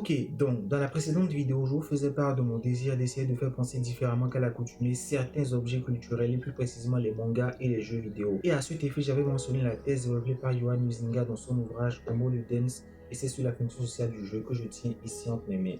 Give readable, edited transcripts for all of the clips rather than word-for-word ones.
Ok, donc dans la précédente vidéo, je vous faisais part de mon désir d'essayer de faire penser différemment qu'à l'accoutumée certains objets culturels, et plus précisément les mangas et les jeux vidéo. Et à cet effet, j'avais mentionné la thèse développée par Yohan Huizinga dans son ouvrage Homo Ludens, et c'est sur la fonction sociale du jeu que je tiens ici entre mes mains.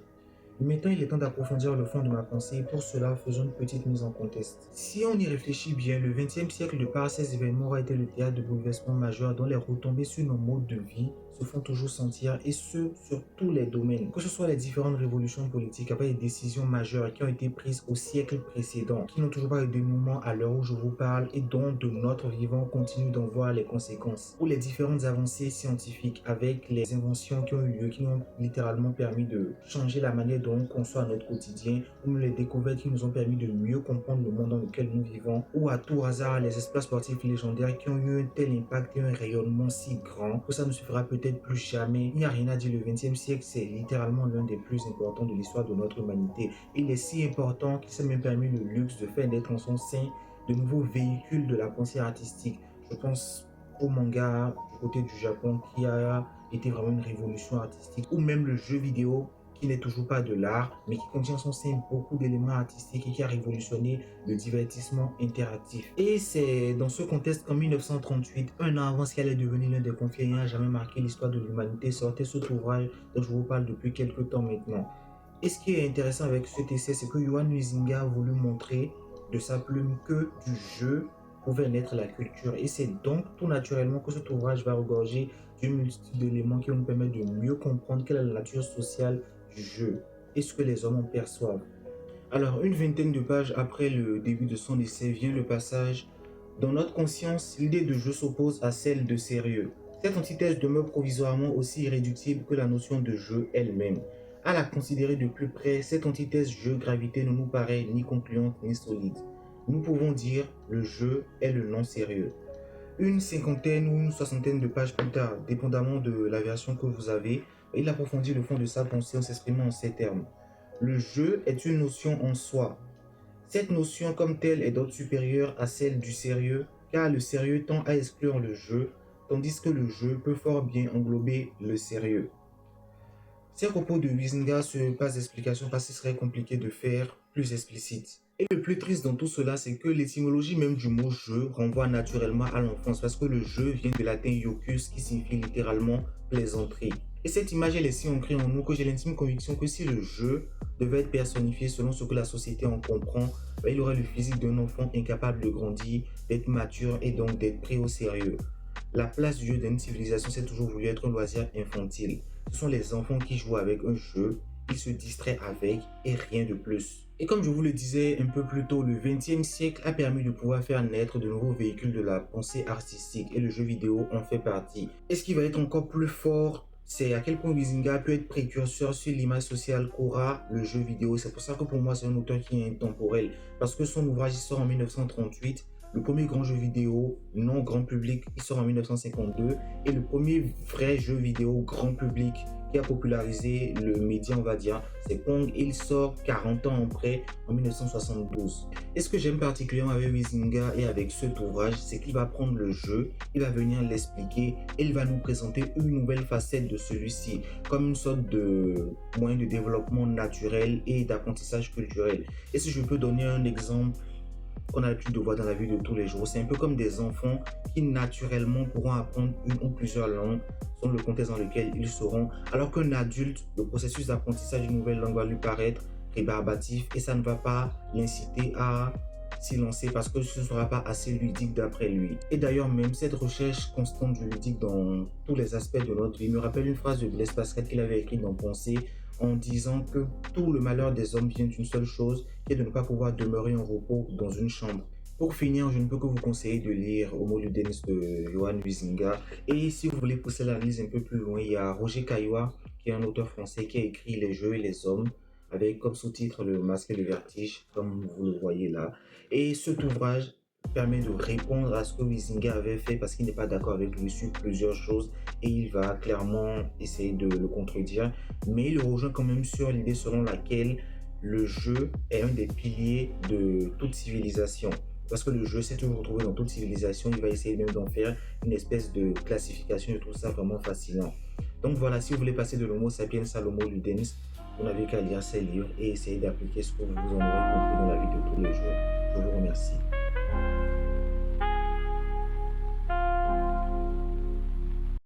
Maintenant, il est temps d'approfondir le fond de ma pensée et pour cela, faisons une petite mise en contexte. Si on y réfléchit bien, le XXe siècle de par ces événements aura été le théâtre de bouleversements majeurs dont les retombées sur nos modes de vie se font toujours sentir et ce, sur tous les domaines. Que ce soit les différentes révolutions politiques après les décisions majeures qui ont été prises au siècle précédent, qui n'ont toujours pas eu de dénouement à l'heure où je vous parle et dont de notre vivant on continue d'en voir les conséquences. Ou les différentes avancées scientifiques avec les inventions qui ont eu lieu, qui nous ont littéralement permis de changer la manière dont on conçoit notre quotidien, ou les découvertes qui nous ont permis de mieux comprendre le monde dans lequel nous vivons, ou à tout hasard les exploits sportifs légendaires qui ont eu un tel impact et un rayonnement si grand que ça ne se fera peut-être plus jamais. Il n'y a rien à dire, le XXe siècle c'est littéralement l'un des plus importants de l'histoire de notre humanité. Il est si important qu'il s'est même permis le luxe de faire naître en son sein de nouveaux véhicules de la pensée artistique. Je pense au manga du côté du Japon qui a été vraiment une révolution artistique, ou même le jeu vidéo qui n'est toujours pas de l'art, mais qui contient en son sein beaucoup d'éléments artistiques et qui a révolutionné le divertissement interactif. Et c'est dans ce contexte qu'en 1938, un an avant ce qui allait devenir l'un des conflits ayant jamais marqué l'histoire de l'humanité, sortait cet ouvrage dont je vous parle depuis quelques temps maintenant. Et ce qui est intéressant avec cet essai, c'est que Yohan Huizinga a voulu montrer de sa plume que du jeu pouvait naître la culture. Et c'est donc tout naturellement que cet ouvrage va regorger d'une multitude d'éléments qui vont nous permettre de mieux comprendre quelle est la nature sociale du jeu et ce que les hommes en perçoivent. Alors, une vingtaine de pages après le début de son essai vient le passage dans notre conscience, l'idée de jeu s'oppose à celle de sérieux. Cette antithèse demeure provisoirement aussi irréductible que la notion de jeu elle-même. À la considérer de plus près, cette antithèse jeu-gravité ne nous paraît ni concluante ni solide. Nous pouvons dire le jeu est le non-sérieux. Une cinquantaine ou une soixantaine de pages plus tard, dépendamment de la version que vous avez, il approfondit le fond de sa pensée en s'exprimant en ces termes. Le jeu est une notion en soi. Cette notion comme telle est d'autre supérieure à celle du sérieux, car le sérieux tend à exclure le jeu, tandis que le jeu peut fort bien englober le sérieux. Ces propos de Huizinga se passent d'explications parce qu'il serait compliqué de faire plus explicite. Et le plus triste dans tout cela, c'est que l'étymologie même du mot jeu renvoie naturellement à l'enfance parce que le jeu vient du latin iocus qui signifie littéralement plaisanterie. Et cette image est si ancrée en nous que j'ai l'intime conviction que si le jeu devait être personnifié selon ce que la société en comprend, il aurait le physique d'un enfant incapable de grandir, d'être mature et donc d'être pris au sérieux. La place du jeu dans une civilisation, c'est toujours voulu être un loisir infantile. Ce sont les enfants qui jouent avec un jeu, ils se distraient avec et rien de plus. Et comme je vous le disais un peu plus tôt, le XXe siècle a permis de pouvoir faire naître de nouveaux véhicules de la pensée artistique et le jeu vidéo en fait partie. Et ce qui va être encore plus fort, c'est à quel point Huizinga peut être précurseur sur l'image sociale qu'aura le jeu vidéo. C'est pour ça que pour moi c'est un auteur qui est intemporel, parce que son ouvrage il sort en 1938. Le premier grand jeu vidéo non grand public, il sort en 1952 et le premier vrai jeu vidéo grand public qui a popularisé le média, on va dire, c'est Pong. Il sort 40 ans après, en 1972. Et ce que j'aime particulièrement avec Huizinga et avec cet ouvrage, c'est qu'il va prendre le jeu, il va venir l'expliquer et il va nous présenter une nouvelle facette de celui-ci, comme une sorte de moyen de développement naturel et d'apprentissage culturel. Et si je peux donner un exemple qu'on a l'habitude de voir dans la vie de tous les jours. C'est un peu comme des enfants qui naturellement pourront apprendre une ou plusieurs langues selon le contexte dans lequel ils seront, alors qu'un adulte, le processus d'apprentissage d'une nouvelle langue va lui paraître rébarbatif et ça ne va pas l'inciter à s'y lancer parce que ce ne sera pas assez ludique d'après lui. Et d'ailleurs même cette recherche constante du ludique dans tous les aspects de notre vie me rappelle une phrase de Blaise Pascal qu'il avait écrite dans Pensée en disant que tout le malheur des hommes vient d'une seule chose, qui est de ne pas pouvoir demeurer en repos dans une chambre. Pour finir, je ne peux que vous conseiller de lire Homo Ludens de Yohan Huizinga. Et si vous voulez pousser l'analyse un peu plus loin, il y a Roger Caillois, qui est un auteur français qui a écrit Les jeux et les hommes, avec comme sous-titre Le masque et le vertige, comme vous le voyez là. Et cet ouvrage permet de répondre à ce que Huizinga avait fait parce qu'il n'est pas d'accord avec lui sur plusieurs choses et il va clairement essayer de le contredire, mais il rejoint quand même sur l'idée selon laquelle le jeu est un des piliers de toute civilisation. Parce que le jeu s'est toujours retrouvé dans toute civilisation, il va essayer même d'en faire une espèce de classification. Je trouve ça vraiment fascinant. Donc voilà, si vous voulez passer de l'homo sapiens à l'homo ludens, vous n'avez qu'à lire ces livres et essayer d'appliquer ce que vous en aurez compris dans la vie de tous les jours. Je vous remercie.